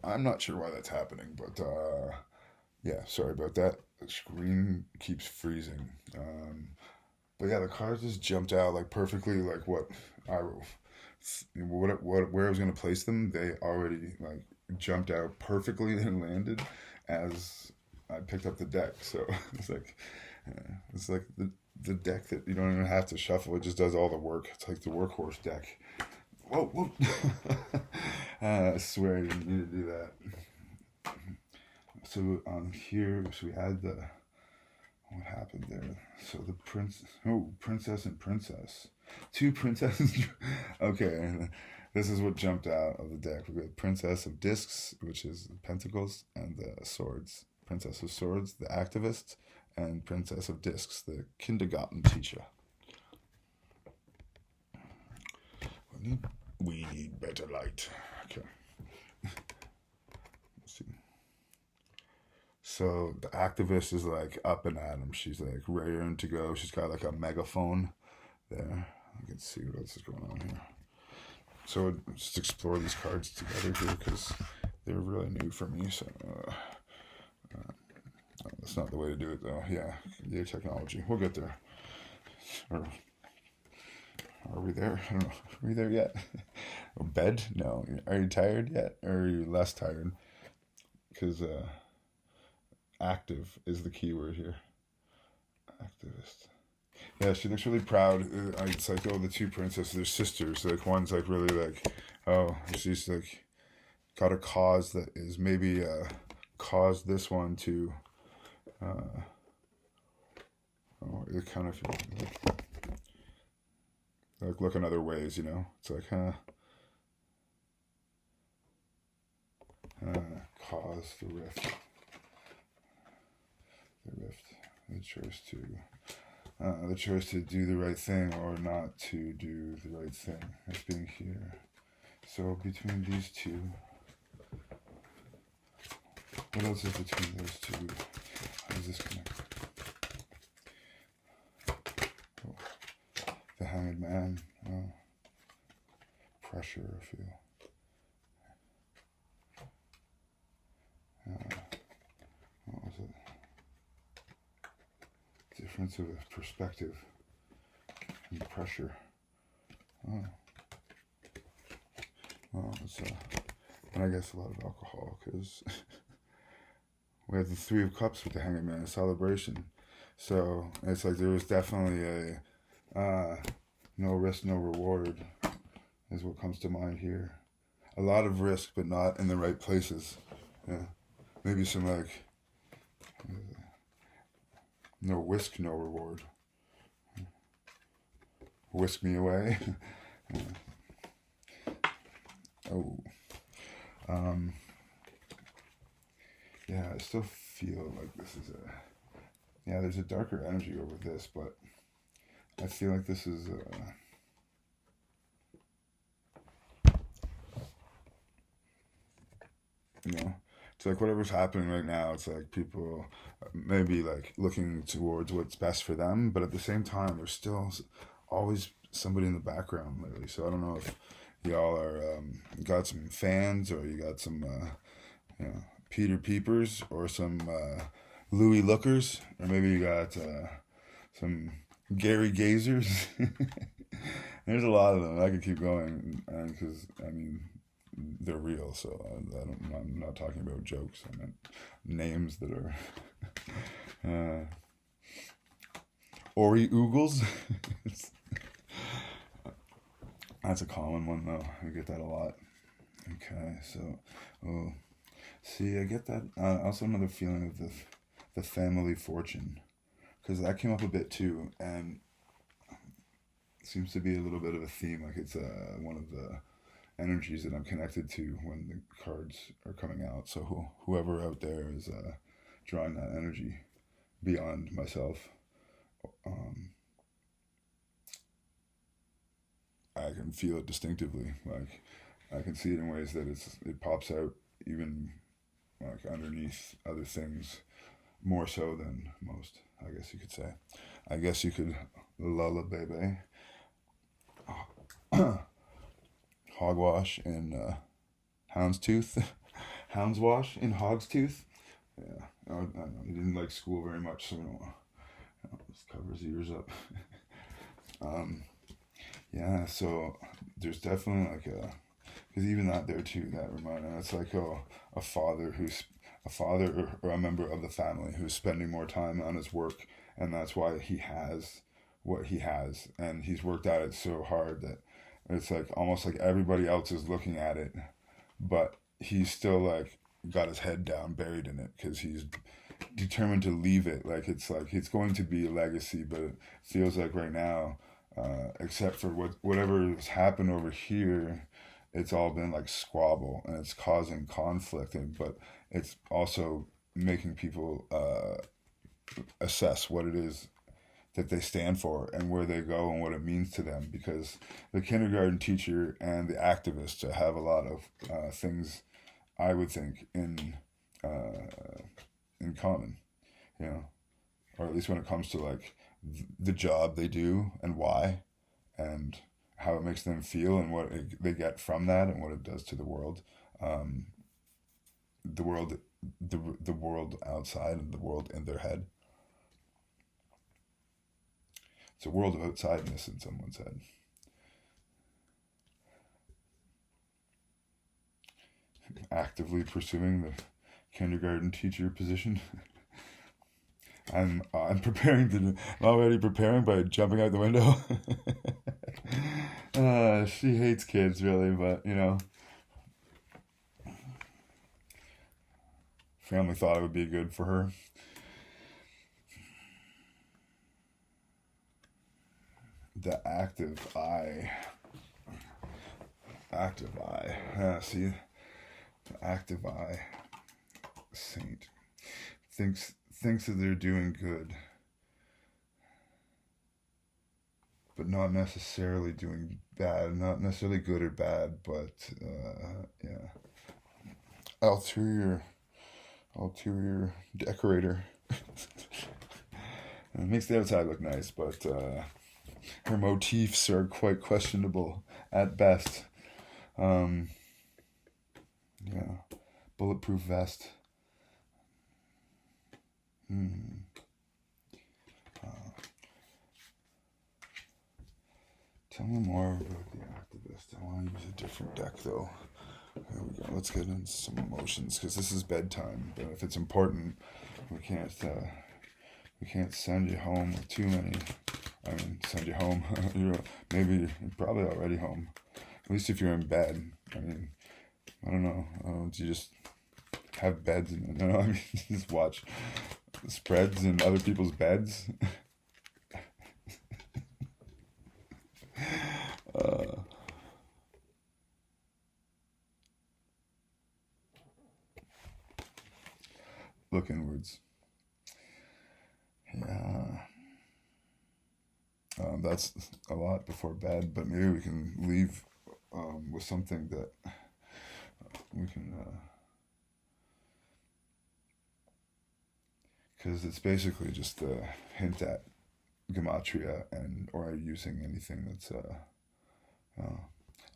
I'm not sure why that's happening, but yeah, sorry about that. The screen keeps freezing. But yeah, the cards just jumped out like perfectly, like I where I was gonna place them. They already like jumped out perfectly and landed as I picked up the deck. So it's like it's like the deck that you don't even have to shuffle. It just does all the work. It's like the workhorse deck. Whoa, whoa! I swear I didn't need to do that. So on here, so we had the what happened there? So the princess and princess, two princesses. Okay, this is what jumped out of the deck. We got Princess of Discs, which is the Pentacles, and the Swords. Princess of Swords, the activist, and Princess of Discs, the kindergarten teacher. We need better light. Okay. Let's see. So the activist is like up and at him. She's like raring to go. She's got like a megaphone there. I can see what else is going on here. So just explore these cards together here because they're really new for me. So that's not the way to do it though. Yeah, technology. We'll get there. Or are we there? I don't know. Are we there yet? Bed? No. Are you tired yet? Or are you less tired? Because active is the key word here. Activist. Yeah, she looks really proud. It's like, oh, the two princesses, they're sisters. Like, one's like really like, oh, she's like got a cause that is maybe caused this one to, it kind of like look in other ways, you know? It's like, cause the rift. The choice to do the right thing or not to do the right thing. That's being here. So between these two, what else is between those two? How does this connect? Oh, the Hanged Man. Oh, pressure, I feel. What was it? Difference of perspective and pressure. Oh. Well, it's and I guess a lot of alcohol because we have the Three of Cups with the Hanged Man, a celebration. So it's like there was definitely a no risk, no reward is what comes to mind here. A lot of risk, but not in the right places. Yeah, maybe some like no risk, no reward. Whisk me away. Oh. Yeah, I still feel like this is yeah, there's a darker energy over this, but I feel like this is you know, it's like whatever's happening right now, it's like people maybe like looking towards what's best for them, but at the same time, there's still always somebody in the background lately. So I don't know if y'all are got some fans or you got some you know, Peter Peepers or some Louis Lookers, or maybe you got some Gary Gazers. There's a lot of them. I could keep going because I mean they're real. So I'm not talking about jokes. I meant names that are Ori Oogles. That's a common one though. I get that a lot. Okay, so oh, see, I get that. Also, another feeling of the family fortune, because that came up a bit too, and seems to be a little bit of a theme. Like it's one of the energies that I'm connected to when the cards are coming out. So whoever out there is drawing that energy beyond myself, I can feel it distinctively. Like I can see it in ways that it pops out even like underneath other things more so than most. I guess you could say. I guess you could Lullaby, Hogwash, and Houndstooth. Houndswash in Hogstooth. Yeah, I don't know. He didn't like school very much, so we don't want. Just cover his ears up. um, yeah, so there's definitely like a, because even that there too, that reminder, it's like a father who's a father or a member of the family who's spending more time on his work, and that's why he has what he has, and he's worked at it so hard that it's like almost like everybody else is looking at it, but he's still like got his head down, buried in it, because he's determined to leave it. Like it's going to be a legacy, but it feels like right now, except for whatever has happened over here, it's all been like squabble, and it's causing conflict, but it's also making people assess what it is that they stand for and where they go and what it means to them, because the kindergarten teacher and the activists have a lot of things, I would think, in common, you know, or at least when it comes to like the job they do and why, and how it makes them feel and what they get from that and what it does to the world, um, the world, the world outside and the world in their head. It's a world of outsideness in someone's head. Actively pursuing the kindergarten teacher position. I'm preparing to. I'm already preparing by jumping out the window. She hates kids, really, but you know, family thought it would be good for her. The active eye. See, the active eye saint thinks that they're doing good, but not necessarily doing bad. Not necessarily good or bad, but yeah, ulterior decorator. It makes the outside look nice, but her motifs are quite questionable at best. Um, yeah, bulletproof vest. Hmm. Tell me more about the activist. I want to use a different deck though. There we go. Let's get into some emotions, because this is bedtime. But if it's important, we can't send you home with too many. I mean, send you home. You're probably already home. At least if you're in bed. I mean, I don't know. Do you just have beds? No, I mean, just watch spreads in other people's beds. uh, Look inwards. Yeah. That's a lot before bed, but maybe we can leave with something that we can, because it's basically just a hint at gematria and or using anything that's uh,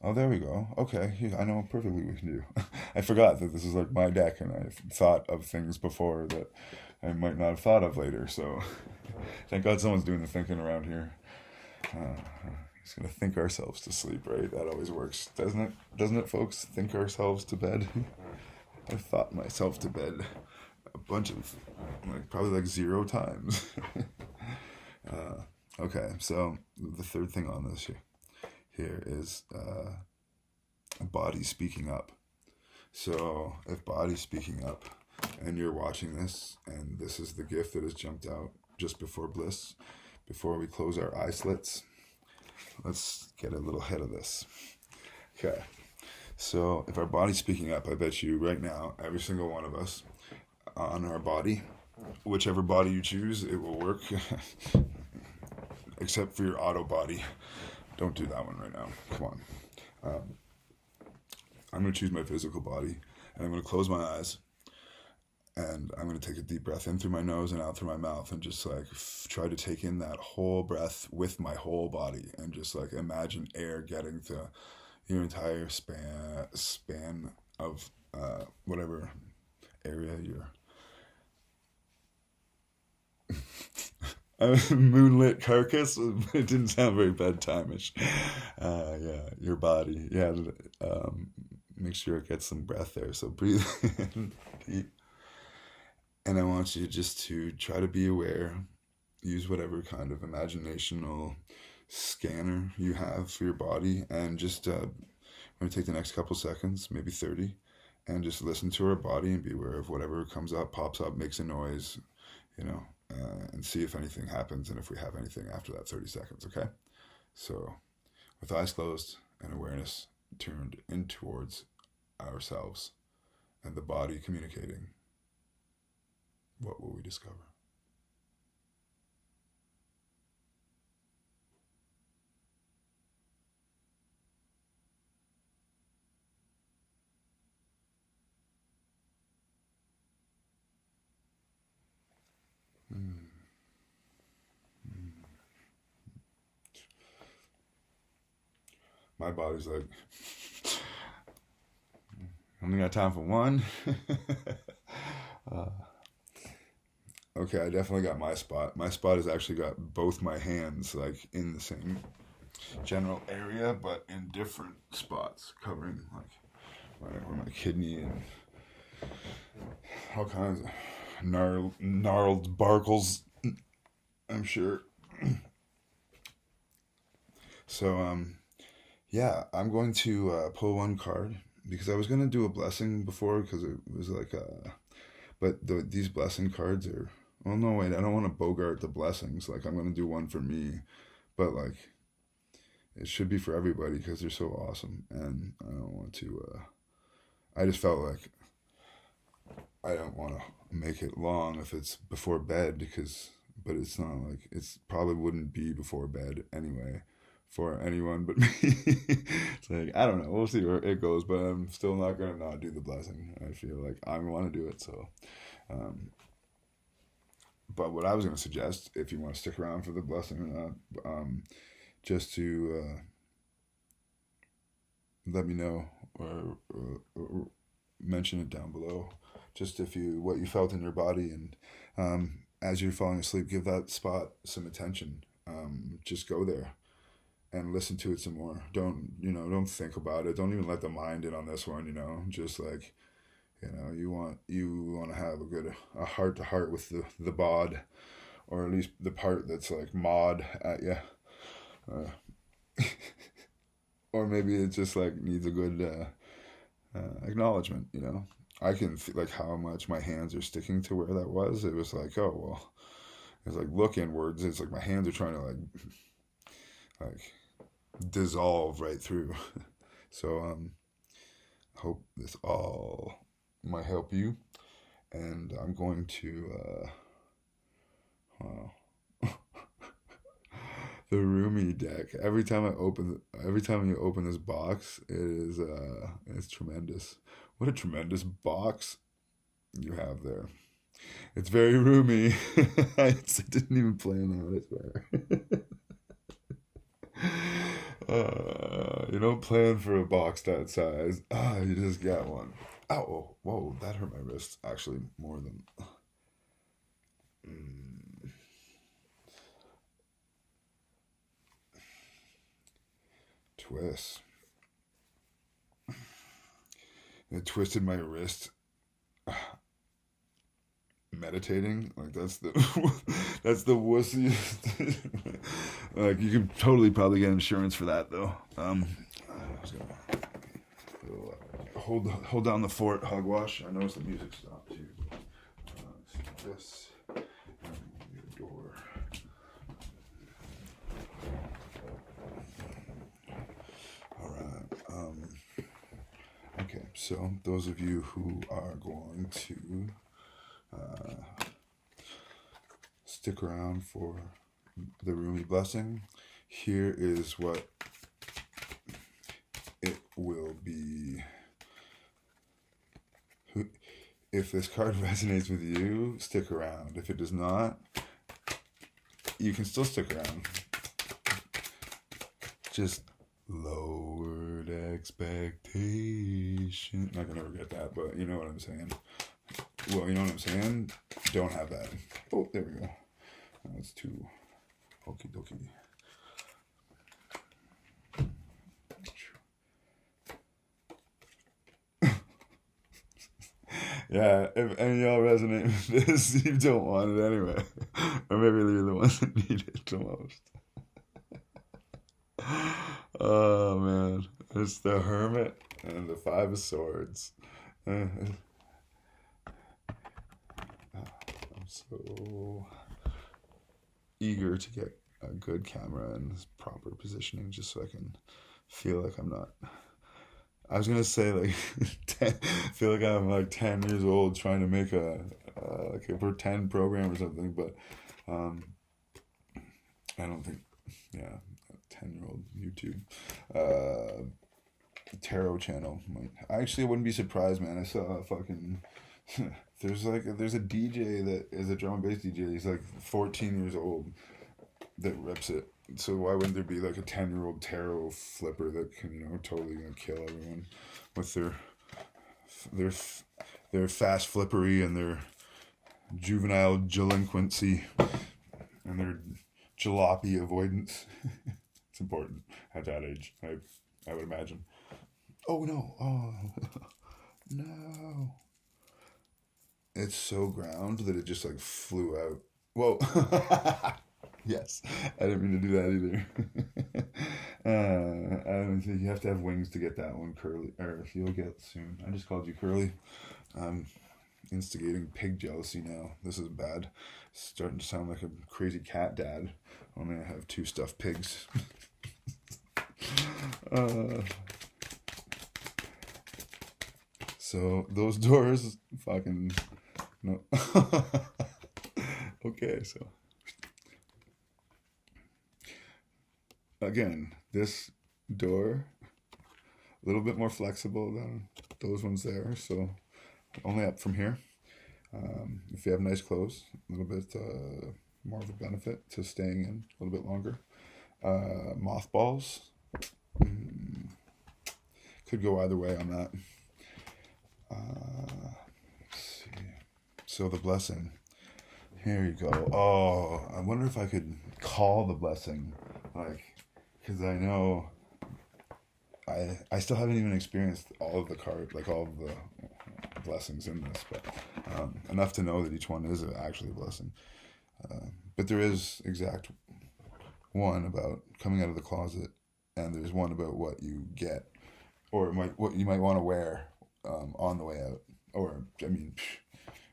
oh, there we go. Okay, I know perfectly what we can do. I forgot that this is like my deck, and I've thought of things before that I might not have thought of later. So, thank God someone's doing the thinking around here. Just gonna think ourselves to sleep, right? That always works, doesn't it? Doesn't it, folks? Think ourselves to bed. I've thought myself to bed a bunch of, like probably like 0 times. Okay, so the third thing on this here is body speaking up. So if body's speaking up and you're watching this and this is the gift that has jumped out just before bliss, before we close our eye slits, let's get a little ahead of this. Okay, so if our body's speaking up, I bet you right now, every single one of us on our body, whichever body you choose, it will work. Except for your auto body. Don't do that one right now. Come on. I'm going to choose my physical body, and I'm going to close my eyes, and I'm going to take a deep breath in through my nose and out through my mouth, and just like try to take in that whole breath with my whole body, and just like imagine air getting to your entire span of whatever area you're moonlit carcass. It didn't sound very bedtime-ish. Yeah, your body. Yeah, make sure it gets some breath there. So breathe in deep. And I want you just to try to be aware. Use whatever kind of imaginational scanner you have for your body, and just I'm going to take the next couple seconds, maybe 30, and just listen to our body and be aware of whatever comes up, pops up, makes a noise, you know, and see if anything happens and if we have anything after that 30 seconds, okay? So with eyes closed and awareness turned in towards ourselves and the body communicating, what will we discover? My body's like, only got time for one. Okay, I definitely got my spot. My spot has actually got both my hands like in the same general area, but in different spots, covering like my kidney and all kinds of gnarled barkles, I'm sure. So, yeah, I'm going to pull one card because I was going to do a blessing before because it was like, but these blessing cards are, well, no, wait, I don't want to bogart the blessings. Like, I'm going to do one for me, but like, it should be for everybody because they're so awesome. And I don't want to, I just felt like I don't want to make it long if it's before bed but it's not like, it's probably wouldn't be before bed anyway for anyone but me. It's like, I don't know, we'll see where it goes, but I'm still not going to not do the blessing. I feel like I want to do it, so. But what I was going to suggest, if you want to stick around for the blessing or not, just to let me know or mention it down below. Just what you felt in your body, and as you're falling asleep, give that spot some attention. Just go there and listen to it some more. Don't think about it. Don't even let the mind in on this one. Just like, you want to have a heart to heart with the bod, or at least the part that's like mod at you. Or maybe it just like needs a good acknowledgement. I can feel like how much my hands are sticking to where that was. It was like, oh well, it's like look inwards. It's like my hands are trying to like dissolve right through. So I hope this all might help you. And I'm going to the Rumi deck. Every time you open this box, it's tremendous. What a tremendous box you have there. It's very roomy. I didn't even plan on it, I swear. You don't plan for a box that size. You just got one. Ow, whoa, that hurt my wrist. Actually, more than... Twist. It twisted my wrist. Meditating, like that's the wussiest. Like you can totally probably get insurance for that though. I was gonna hold down the fort, hogwash. I noticed the music stopped too. This your door. All right. Okay. So those of you who are going to stick around for the Rumi blessing, here is what it will be. If this card resonates with you, stick around. If it does not, you can still stick around. Just lower deck expectation. Not gonna ever get that, but you know what I'm saying. Well, you know what I'm saying? Don't have that. Oh, there we go. That's too okie dokie. Yeah, if any of y'all resonate with this, you don't want it anyway. Or maybe you're the ones that need it the most. Oh man, it's the Hermit and the Five of Swords. I'm so eager to get a good camera and proper positioning just so I can feel like I'm not... I was gonna say like, feel like I'm like 10 years old trying to make a like a pretend program or something, but I don't think, yeah, 10-year-old YouTube tarot channel. Actually, I wouldn't be surprised, man. I saw a fucking there's a DJ that is a drum and bass DJ. He's like 14 years old that rips it. So why wouldn't there be like a 10-year-old tarot flipper that can, you know, totally gonna kill everyone with their fast flippery and their juvenile delinquency and their jalopy avoidance. It's important at that age, I would imagine. Oh no! Oh no! It's so ground that it just like flew out. Whoa! Yes, I didn't mean to do that either. I don't think you have to have wings to get that one, Curly. Or you'll get soon. I just called you Curly. I'm instigating pig jealousy now. This is bad. It's starting to sound like a crazy cat dad. Only I have 2 stuffed pigs. So those doors, fucking no. Okay, so. Again, this door, a little bit more flexible than those ones there, so only up from here. If you have nice clothes, a little bit more of a benefit to staying in a little bit longer. Mothballs, could go either way on that. Let's see. So the blessing, here you go. Oh, I wonder if I could call the blessing, like, because I know I still haven't even experienced all of the cards, like all of the blessings in this, but enough to know that each one is actually a blessing. But there is exact one about coming out of the closet, and there's one about what you get, or what you might want to wear on the way out. Or, I mean,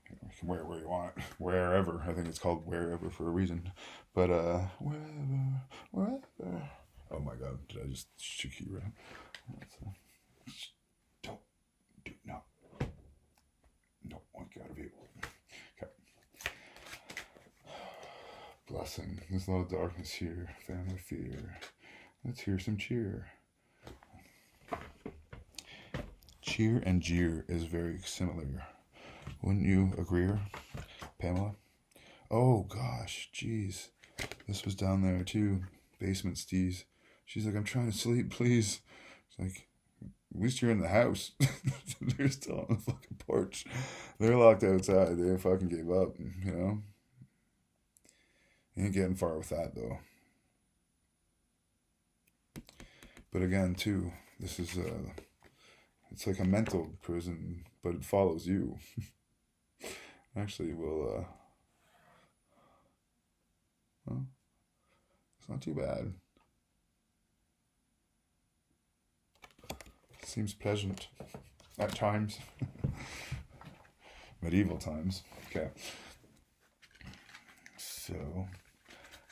you can wear it where you want, wherever. I think it's called wherever for a reason. But wherever. Oh my God, did I just shoot you around? No, want to get out of view. Okay. Blessing. There's a lot of darkness here. Family fear. Let's hear some cheer. Cheer and jeer is very similar. Wouldn't you agree, Pamela? Oh gosh, jeez. This was down there too. Basement steez. She's like, I'm trying to sleep, please. It's like, at least you're in the house. They're still on the fucking porch. They're locked outside. They fucking gave up, you know? You ain't getting far with that, though. But again, too, this is, it's like a mental prison, but it follows you. Actually, well, it's not too bad. Seems pleasant at times. Medieval times. Okay. So,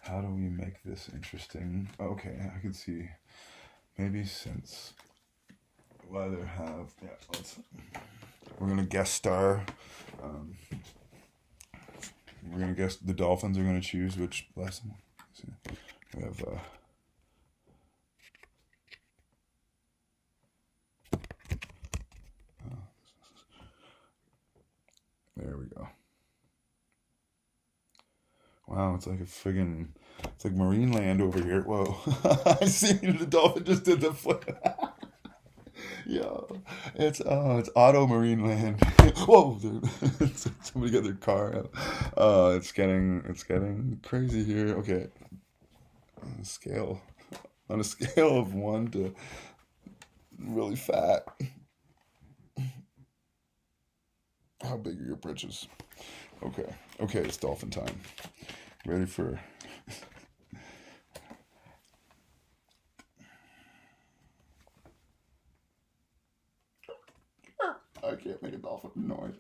how do we make this interesting? Okay, I can see. Maybe since we're gonna guest star. We're gonna guess the Dolphins are gonna choose which blessing. We have there we go. Wow, it's like it's like Marine Land over here. Whoa. I see the dolphin just did the flip. Yeah, it's Auto Marine Land. Whoa, somebody got their car out. It's getting crazy here. Okay, on a scale of 1 to really fat. How big are your britches? Okay, it's dolphin time. Ready for? I can't make a dolphin noise.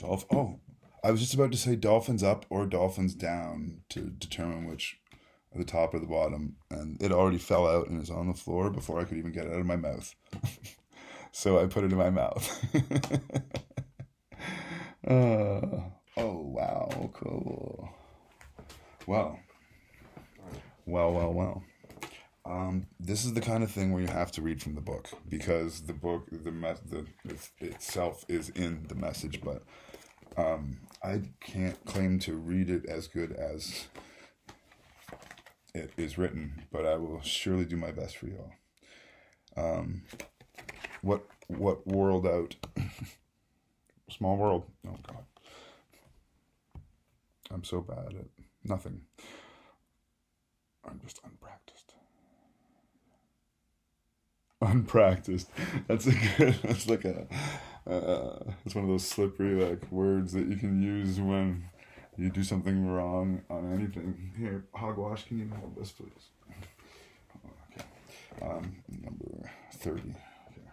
Oh, I was just about to say dolphins up or dolphins down to determine which are the top or the bottom, and it already fell out and is on the floor before I could even get it out of my mouth. So I put it in my mouth. Oh wow, cool. Wow. Well. This is the kind of thing where you have to read from the book because the book, itself is in the message, but I can't claim to read it as good as it is written, but I will surely do my best for you all. What world out? Small world. Oh God, I'm so bad at nothing. I'm just unpracticed. Unpracticed. That's a good. That's like a. It's one of those slippery like words that you can use when you do something wrong on anything. Here, hogwash. Can you hold this, please? Okay. Number 30. Okay.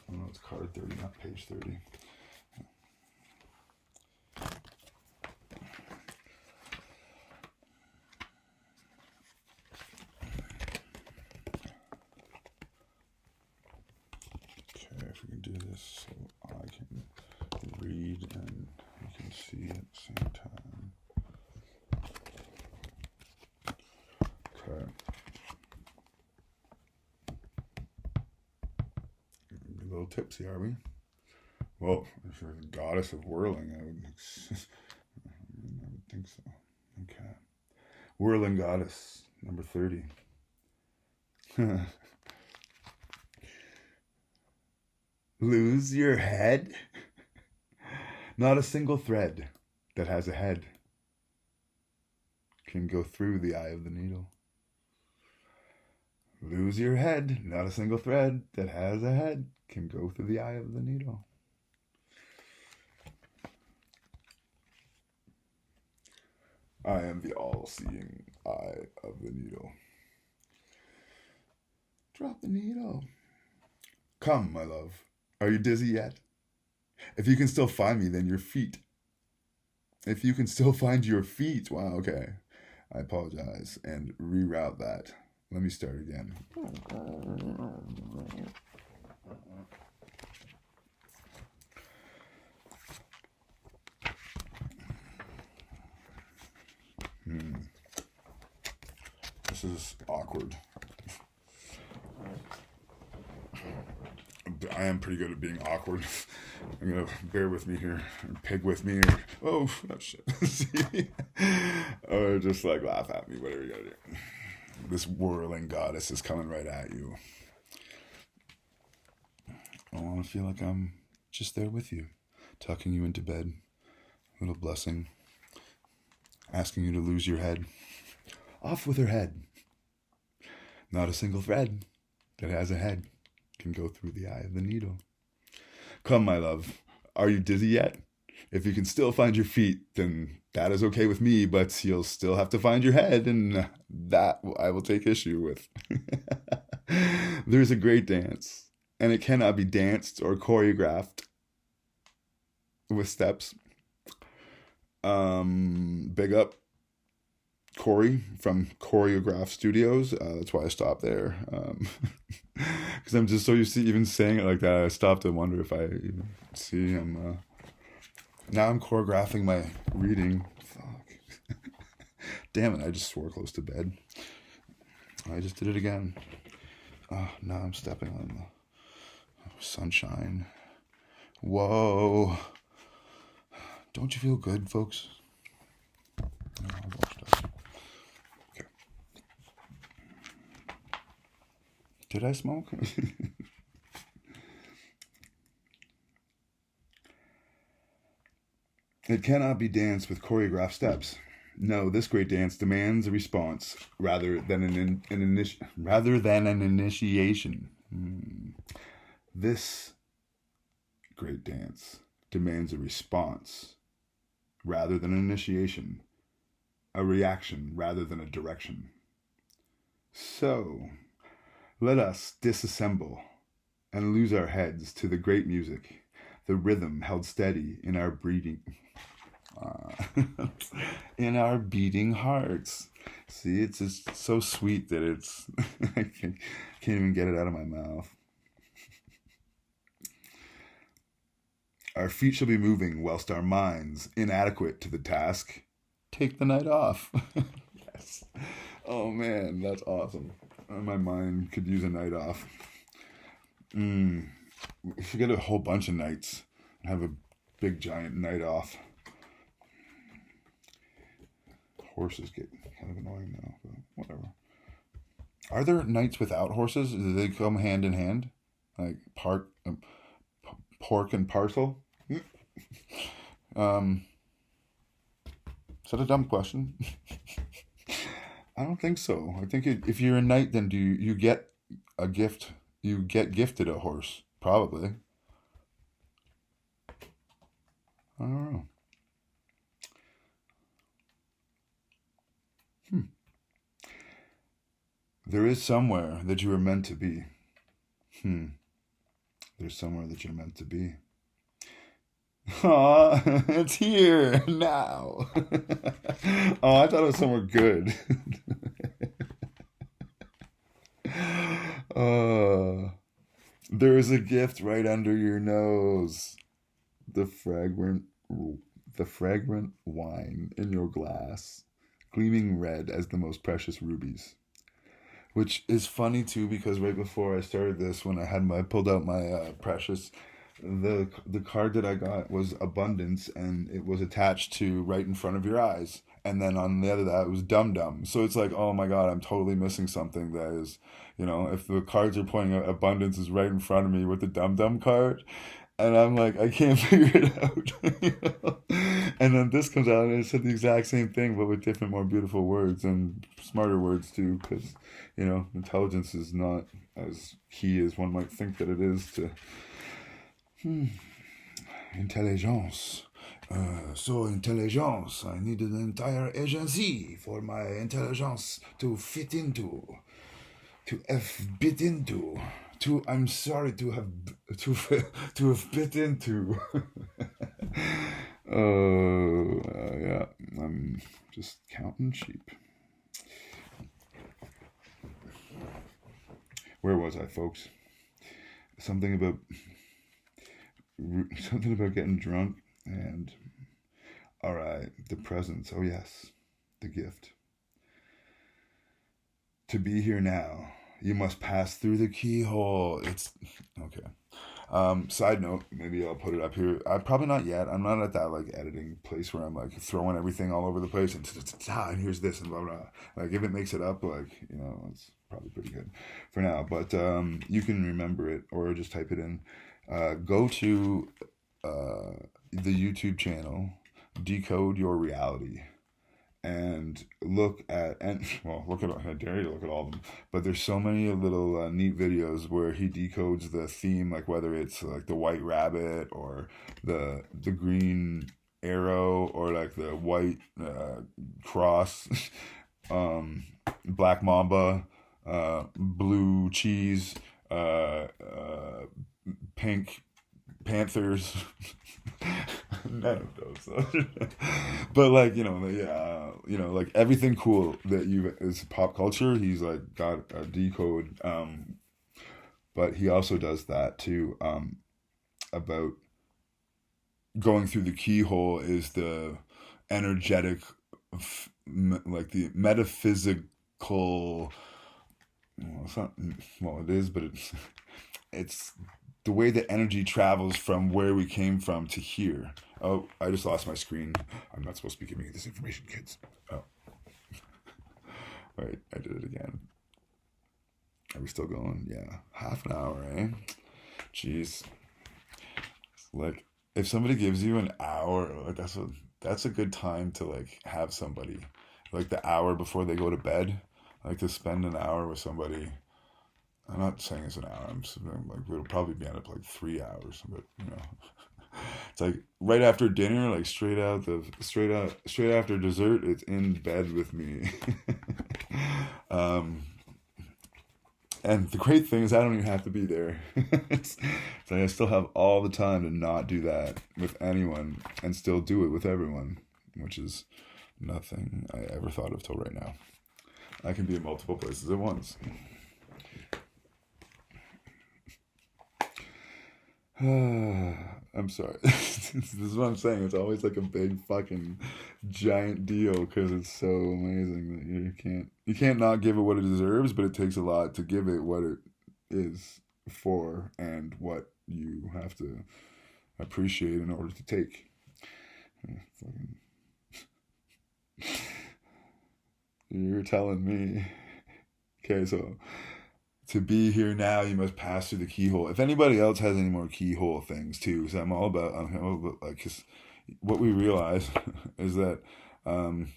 Oh no, it's card 30, not page 30. If we can do this so I can read and we can see at the same time. Okay. A little tipsy, are we? Well, if you're the goddess of whirling, I would think so. Okay. Whirling goddess, number 30. Lose your head? Not a single thread that has a head can go through the eye of the needle. Lose your head? Not a single thread that has a head can go through the eye of the needle. I am the all-seeing eye of the needle. Drop the needle. Come, my love. Are you dizzy yet? If you can still find me, then your feet. If you can still find your feet. Wow, okay. I apologize and reroute that. Let me start again. This is awkward. I am pretty good at being awkward. I'm gonna bear with me here, pig with me. Oh shit! See, or just like laugh at me, whatever you gotta do. This whirling goddess is coming right at you. I want to feel like I'm just there with you, tucking you into bed, a little blessing, asking you to lose your head. Off with her head. Not a single thread that has a head can go through the eye of the needle. Come, my love, are you dizzy yet? If you can still find your feet, then that is okay with me, but you'll still have to find your head, and that I will take issue with. There's a great dance, and it cannot be danced or choreographed with steps. Big up Corey from Choreograph Studios. That's why I stopped there. Because I'm just so used to even saying it like that. I stopped to wonder if I even see him. Now I'm choreographing my reading. Fuck. Damn it, I just swore close to bed. I just did it again. Now I'm stepping on the sunshine. Whoa. Don't you feel good, folks? No, I'll wash that. Okay. Did I smoke? It cannot be danced with choreographed steps. No, this great dance demands a response rather than an initiation. This great dance demands a response rather than an initiation, a reaction rather than a direction. So, let us disassemble and lose our heads to the great music, the rhythm held steady in our breathing. In our beating hearts. See, it's just so sweet that it's I can't even get it out of my mouth. Our feet shall be moving whilst our minds, inadequate to the task, take the night off. Yes. Oh man, that's awesome. My mind could use a night off. We should get a whole bunch of nights and have a big giant night off. Horses get kind of annoying now, but whatever. Are there nights without horses? Do they come hand in hand? Like pork and parcel? Is that a dumb question? I don't think so. I think if you're a knight, then you get a gift? You get gifted a horse, probably. I don't know. There is somewhere that you are meant to be. There's somewhere that you're meant to be. Aw, it's here now. Oh, I thought it was somewhere good. There is a gift right under your nose. The fragrant wine in your glass, gleaming red as the most precious rubies. Which is funny too, because right before I started this, when I pulled out my precious, the card that I got was abundance, and it was attached to right in front of your eyes, and then on the other that it was dum dum. So it's like, oh my god, I'm totally missing something. That is, if the cards are pointing out abundance is right in front of me with the dum dum card, and I'm like, I can't figure it out. And then this comes out and it said the exact same thing, but with different, more beautiful words and smarter words too, because, intelligence is not as key as one might think that it is to... Intelligence. So intelligence, I needed an entire agency for my intelligence to fit into, to bit into. I'm sorry to have bit into. Yeah, I'm just counting sheep. Where was I, folks? Something about getting drunk and all right, the presents. Oh yes, the gift. To be here now, you must pass through the keyhole. It's okay. Side note, maybe I'll put it up here. Probably not yet. I'm not at that editing place where I'm throwing everything all over the place and here's this and blah blah. If it makes it up, it's probably pretty good for now. But you can remember it or just type it in. Go to the YouTube channel, Decode Your Reality. And look at I dare you to look at all of them, but there's so many little neat videos where he decodes the theme, whether it's the white rabbit or the green arrow or the white cross, black mamba, blue cheese, pink panthers. None of those. But everything cool that is pop culture, he's got a decode. But he also does that too. About going through the keyhole is the energetic, the metaphysical. Well, it's not. Well, it is, but it's the way that energy travels from where we came from to here. Oh, I just lost my screen. I'm not supposed to be giving you this information, kids. Oh, right, I did it again. Are we still going? Yeah, half an hour, eh? Jeez, like if somebody gives you an hour, like that's a good time to like have somebody, like the hour before they go to bed, like to spend an hour with somebody. I'm not saying it's an hour. I'm like we'll probably be up like 3 hours, but it's like right after dinner, like straight after dessert, it's in bed with me. um, and the great thing is I don't even have to be there. It's like I still have all the time to not do that with anyone and still do it with everyone, which is nothing I ever thought of till right now. I can be in multiple places at once. I'm sorry. This is what I'm saying. It's always like a big fucking giant deal because it's so amazing that you can't not give it what it deserves, but it takes a lot to give it what it is for and what you have to appreciate in order to take. You're telling me. Okay, so to be here now, you must pass through the keyhole. If anybody else has any more keyhole things too, because I'm all about like, because what we realize is that, do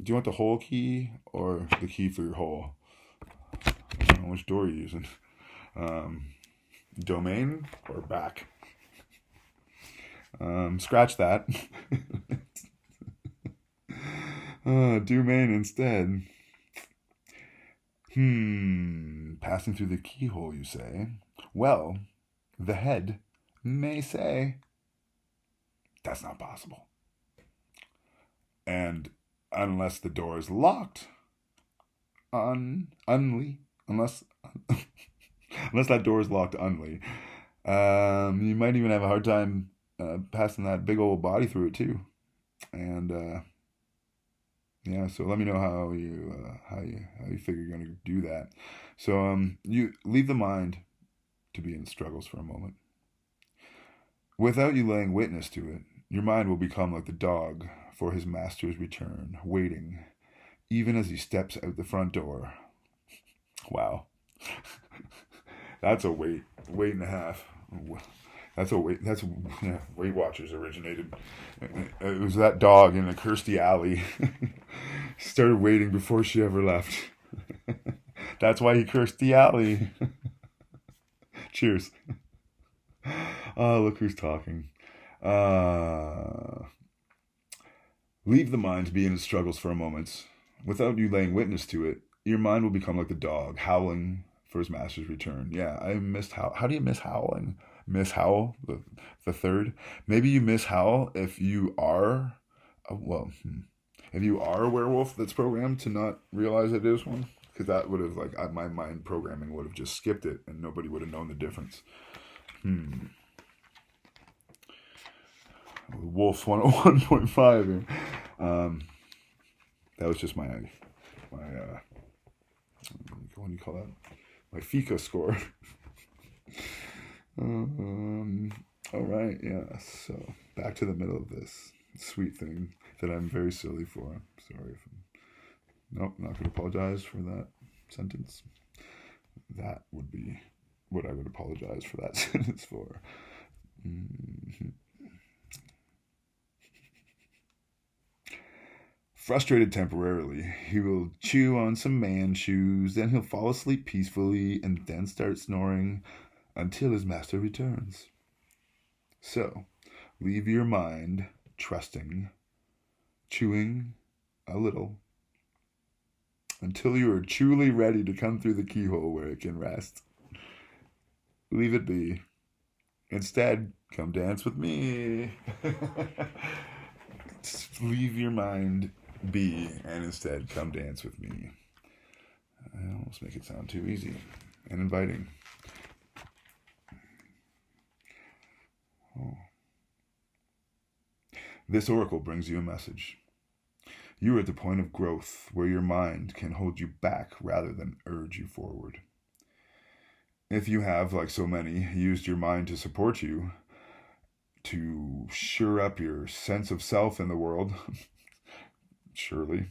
you want the whole key or the key for your hole? I don't know which door you're using. Domain or back? Scratch that. Domain instead. Passing through the keyhole, you say? Well, the head may say, that's not possible. And unless the door is locked, unless that door is locked unly, you might even have a hard time passing that big old body through it too. And yeah, so let me know how you figure you're gonna do that. So you leave the mind to be in struggles for a moment. Without you laying witness to it, your mind will become like the dog for his master's return, waiting, even as he steps out the front door. Wow. That's a wait and a half. That's Weight Watchers originated. It was that dog in a Kirstie Alley. Started waiting before she ever left. That's why he cursed the alley. Cheers. Oh, look who's talking. Leave the mind to be in its struggles for a moment. Without you laying witness to it, your mind will become like the dog, howling for his master's return. Yeah, I missed how do you miss howling? Miss Howl, the third. Maybe you miss Howl if you are, if you are a werewolf that's programmed to not realize it is one, because that would have my mind programming would have just skipped it and nobody would have known the difference. Wolf 101.5 here. That was just my what do you call that? My FICA score. All right, yeah. So back to the middle of this sweet thing that I'm very silly for. Sorry if nope, not going to apologize for that sentence. That would be what I would apologize for that sentence for. Frustrated temporarily, he will chew on some man shoes, then he'll fall asleep peacefully and then start snoring until his master returns. So, leave your mind trusting, chewing a little, until you are truly ready to come through the keyhole where it can rest. Leave it be. Instead, come dance with me. Leave your mind be and instead come dance with me. I almost make it sound too easy and inviting. Oh. This oracle brings you a message. You are at the point of growth where your mind can hold you back rather than urge you forward. if you have, like so many, used your mind to support you, to shore up your sense of self in the world, surely,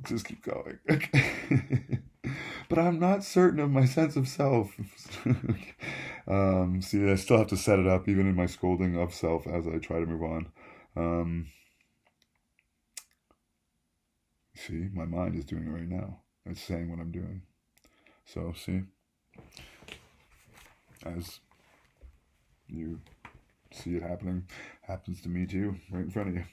just keep going. But I'm not certain of my sense of self. See, I still have to set it up, even in my scolding of self, as I try to move on. See, my mind is doing it right now. It's saying what I'm doing. So, see, as you see it happening, happens to me too, right in front of you.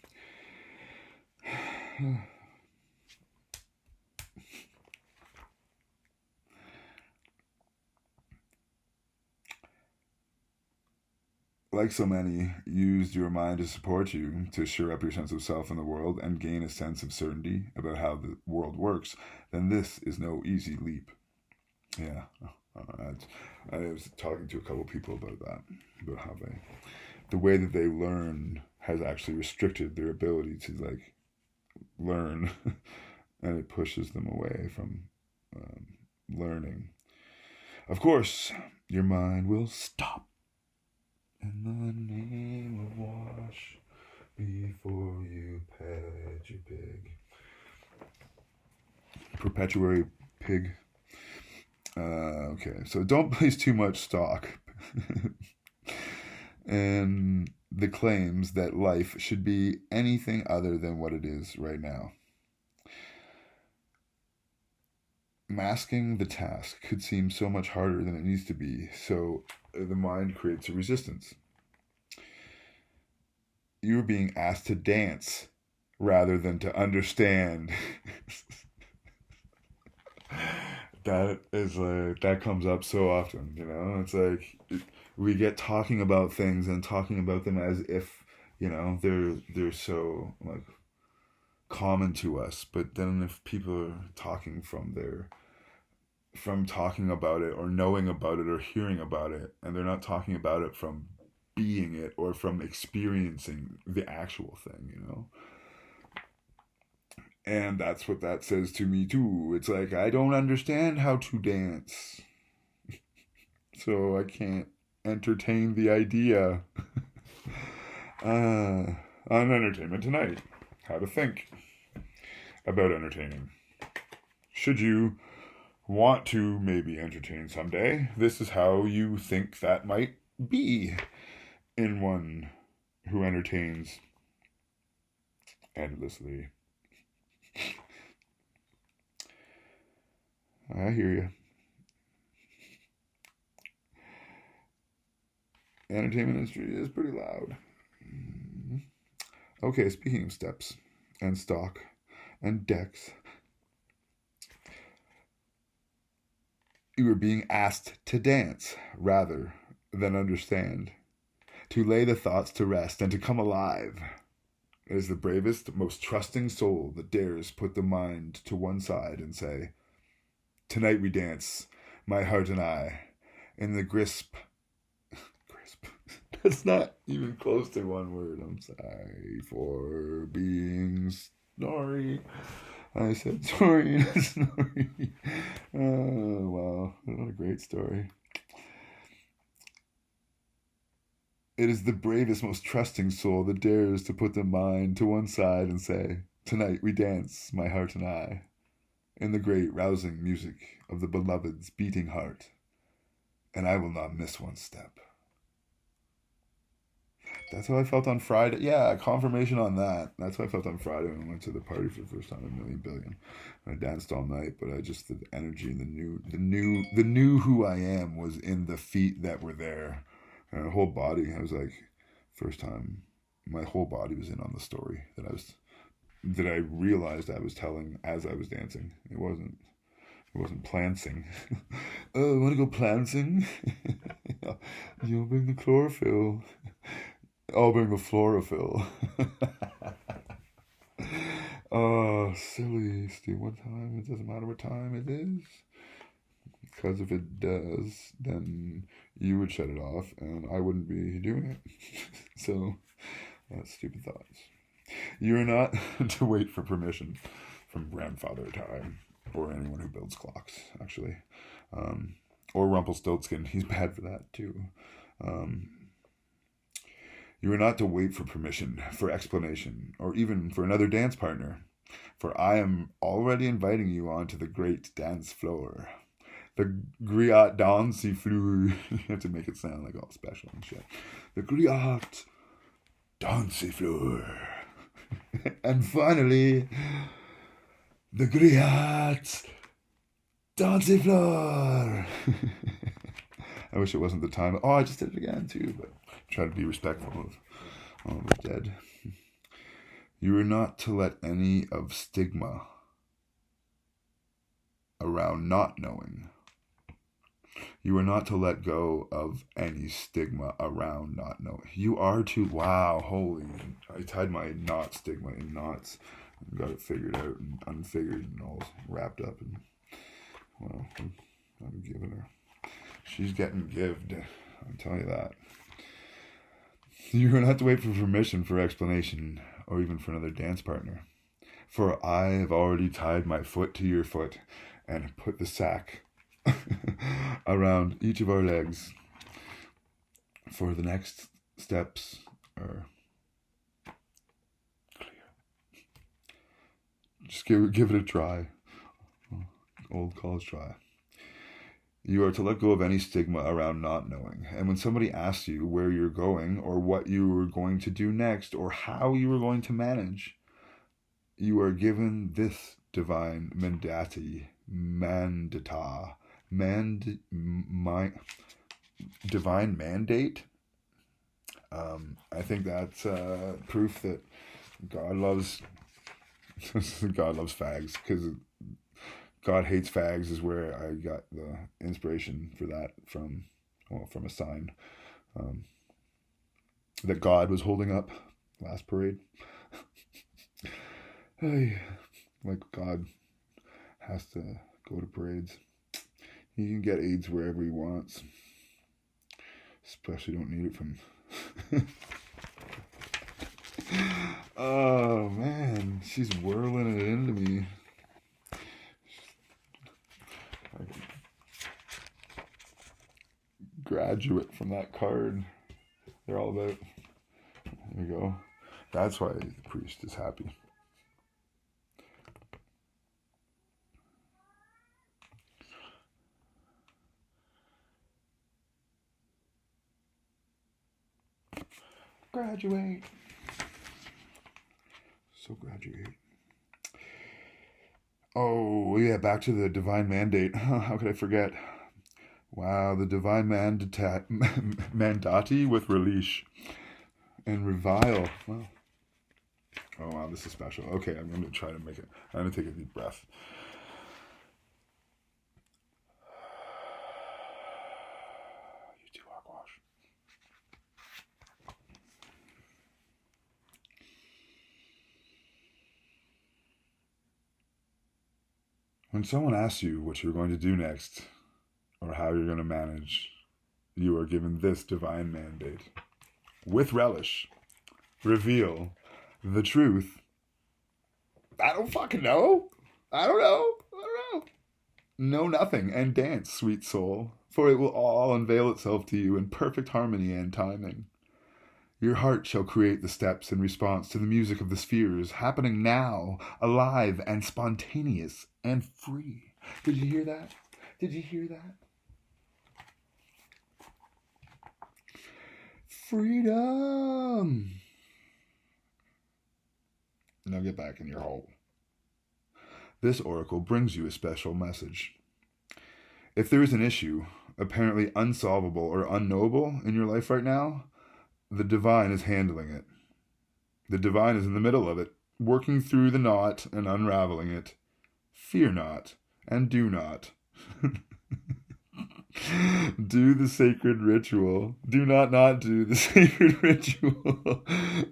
Like so many, used your mind to support you, to shore up your sense of self in the world and gain a sense of certainty about how the world works, then this is no easy leap. Yeah, I was talking to a couple people about that, about how the way that they learn has actually restricted their ability to like learn, and it pushes them away from learning. Of course, your mind will stop. In the name of wash, before you pet your pig. Perpetuary pig. Okay, so don't place too much stock in the claims that life should be anything other than what it is right now. Masking the task could seem so much harder than it needs to be, so the mind creates a resistance. You are being asked to dance rather than to understand. That comes up so often, you know? It's like we get talking about things and talking about them as if, you know, they're so like common to us, but then if people are talking from talking about it or knowing about it or hearing about it, and they're not talking about it from being it or from experiencing the actual thing, you know? And that's what that says to me too. It's like, I don't understand how to dance, so I can't entertain the idea. On Entertainment Tonight, how to think about entertaining. Should you want to maybe entertain someday, this is how you think that might be in one who entertains endlessly. I hear you. The entertainment industry is pretty loud. Okay, speaking of steps and stock and decks, you are being asked to dance rather than understand, to lay the thoughts to rest and to come alive. It is the bravest, most trusting soul that dares put the mind to one side and say, tonight we dance, my heart and I, in the crisp. That's not even close to one word. I'm sorry for being sorry. I said sorry, snorri. Oh, wow. What a great story. It is the bravest, most trusting soul that dares to put the mind to one side and say, tonight we dance, my heart and I, in the great rousing music of the beloved's beating heart, and I will not miss one step. That's how I felt on Friday. Yeah, confirmation on that. That's how I felt on Friday when I went to the party for the first time in Million Billion. I danced all night, but I just, the energy and the new who I am was in the feet that were there. And my whole body, I was like, first time, my whole body was in on the story that I realized I was telling as I was dancing. It wasn't plancing. Oh, want to go plancing? You'll bring the chlorophyll. I'll bring the chlorophyll. Oh, silly, Steve. What time? It doesn't matter what time it is. Because if it does, then you would shut it off and I wouldn't be doing it. So, that's stupid thoughts. You're not to wait for permission from grandfather time. or anyone who builds clocks, actually. Or Rumpelstiltskin, he's bad for that too. You are not to wait for permission, for explanation, or even for another dance partner, for I am already inviting you onto the great dance floor. The Griot Dancey Fleur. You have to make it sound like all special and shit. The Griot Dancey Fleur. And finally, the Griot Dancey Floor. I wish it wasn't the time. Oh, I just did it again too, but try to be respectful of all the dead. You are not to let any of stigma around not knowing. You are not to let go of any stigma around not knowing. You are to, wow, holy, I tied my knot stigma in knots and got it figured out and unfigured and all wrapped up. And, well, I'm giving her. She's getting gived, I'll tell you that. You are not to wait for permission, for explanation, or even for another dance partner. For I have already tied my foot to your foot and put the sack around each of our legs. For the next steps are clear. Just give it a try. Old college try. You are to let go of any stigma around not knowing. And when somebody asks you where you're going or what you are going to do next or how you are going to manage, you are given this divine divine mandate. I think that's proof that God loves fags, because God hates fags is where I got the inspiration for that from a sign that God was holding up last parade. Like God has to go to parades. He can get AIDS wherever he wants. Especially don't need it from... Oh man, she's whirling it into me. Graduate from that card. They're all about... There you go. That's why the priest is happy. Graduate. So graduate. Oh, yeah, back to the divine mandate. How could I forget? Wow, the divine mandati with release and revile. Wow. Oh, wow, this is special. Okay, I'm going to try to make it. I'm going to take a deep breath. You do hogwash. When someone asks you what you're going to do next, or how you're going to manage, you are given this divine mandate. With relish, reveal the truth. I don't fucking know. I don't know. Know nothing and dance, sweet soul, for it will all unveil itself to you in perfect harmony and timing. Your heart shall create the steps in response to the music of the spheres, happening now, alive and spontaneous and free. Did you hear that? Did you hear that? Freedom! Now get back in your hole. This oracle brings you a special message. If there is an issue, apparently unsolvable or unknowable in your life right now, the divine is handling it. The divine is in the middle of it, working through the knot and unraveling it. Fear not, and do not. Do the sacred ritual. Do not do the sacred ritual.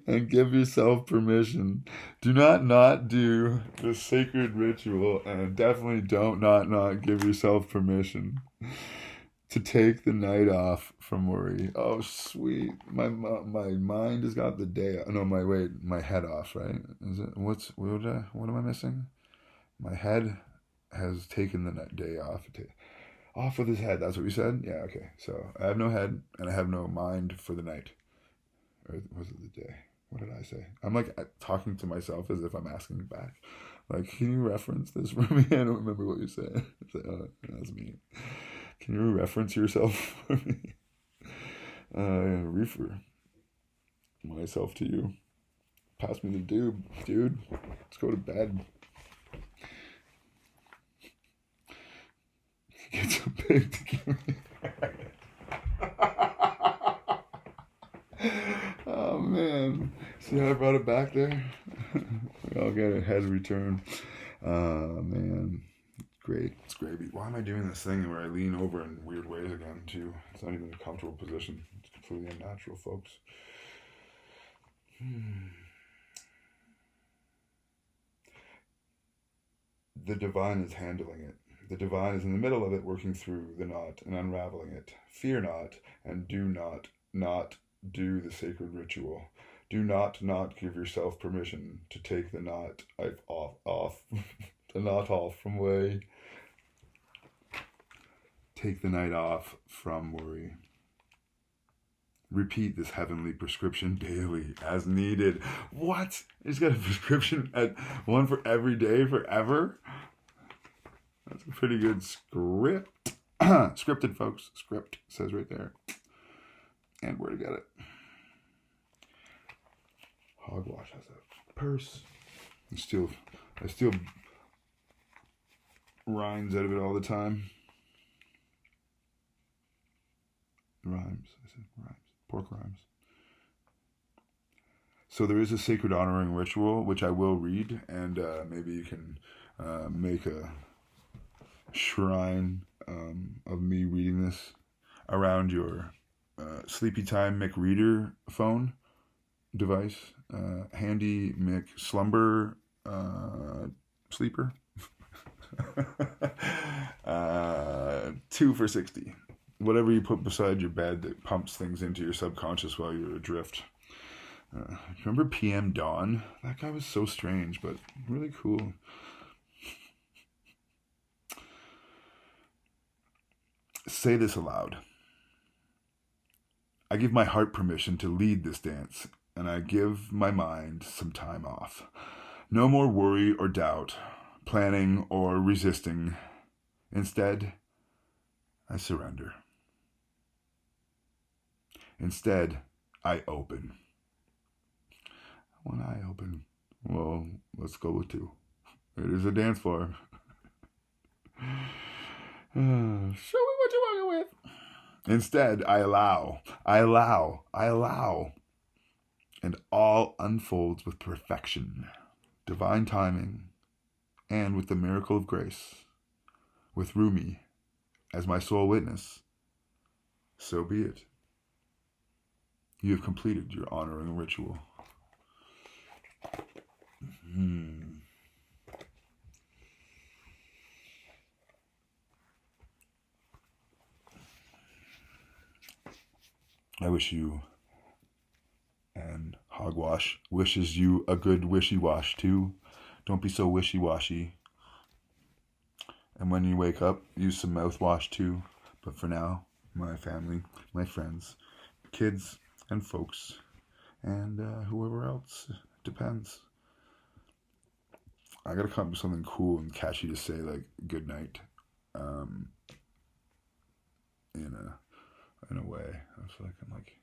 And give yourself permission. Do not do the sacred ritual. And definitely don't not give yourself permission to take the night off from worry. Oh, sweet. My mind has got the day. No, my head off, right? Is it? What am I missing? My head has taken the day off. Off with his head. That's what we said? Yeah, okay. So I have no head and I have no mind for the night. Or was it the day? What did I say? I'm like talking to myself as if I'm asking back. Like, can you reference this for me? I don't remember what you said. It's like, oh, that's me. Can you reference yourself for me? Refer myself to you. Pass me the dude. Let's go to bed. Get so big to give me. Oh man, see how I brought it back there? We all get a head return. Man, great. It's gravy. Why am I doing this thing where I lean over in weird ways again too? It's not even a comfortable position. It's completely unnatural, folks. The divine is handling it. The divine is in the middle of it, working through the knot and unraveling it. Fear not, and do not do the sacred ritual. Do not give yourself permission to take the knot off the knot off from way. Take the night off from worry. Repeat this heavenly prescription daily as needed. What? He's got a prescription at one for every day forever? That's a pretty good script. Scripted, folks. Script says right there. And where to get it. Hogwash has a purse. I steal rhymes out of it all the time. Rhymes. I said rhymes. Pork rhymes. So there is a sacred honoring ritual, which I will read, and maybe you can make a shrine of me reading this around your Sleepy Time McReader phone device, handy McSlumber sleeper. 2 for $60. Whatever you put beside your bed that pumps things into your subconscious while you're adrift. Remember PM Dawn? That guy was so strange, but really cool. Say this aloud. I give my heart permission to lead this dance, and I give my mind some time off. No more worry or doubt, planning or resisting. Instead, I surrender. Instead, I open. One eye open. Well, let's go with 2. It is a dance floor. Show me what you're working with. Instead, I allow. And all unfolds with perfection, divine timing, and with the miracle of grace. With Rumi as my sole witness, so be it. You have completed your honoring ritual. I wish you, and Hogwash wishes you a good wishy-wash too. Don't be so wishy-washy. And when you wake up, use some mouthwash too. But for now, my family, my friends, kids and folks, and whoever else, depends. I gotta come up with something cool and catchy to say, like good night. In a way, I feel like I'm like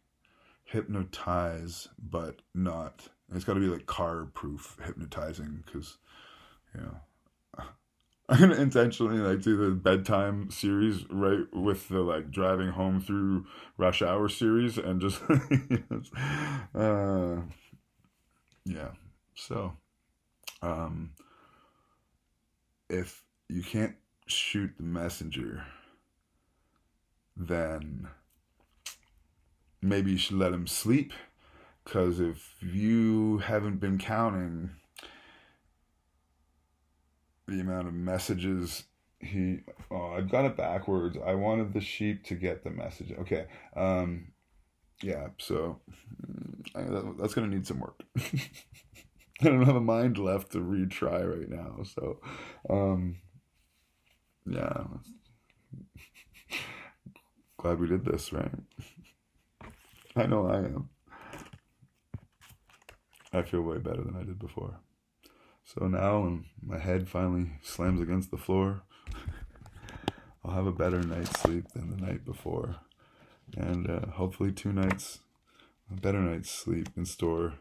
hypnotize, but not. It's got to be like car-proof hypnotizing, because I'm gonna intentionally like do the bedtime series right with the like driving home through rush hour series, and just yeah. So if you can't shoot the messenger, then maybe you should let him sleep, because if you haven't been counting the amount of messages I got it backwards. I wanted the sheep to get the message. Okay. Yeah, so that's going to need some work. I don't have a mind left to retry right now, so Yeah. Glad we did this, right? I know I am. I feel way better than I did before. So now when my head finally slams against the floor, I'll have a better night's sleep than the night before. And hopefully 2 nights, a better night's sleep in store.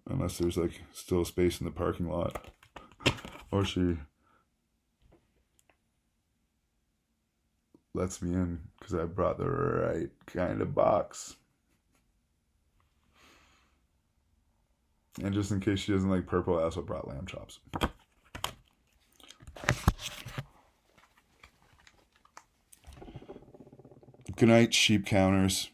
Unless there's like still space in the parking lot. Or she lets me in because I brought the right kind of box. And just in case she doesn't like purple, I also brought lamb chops. Good night, sheep counters.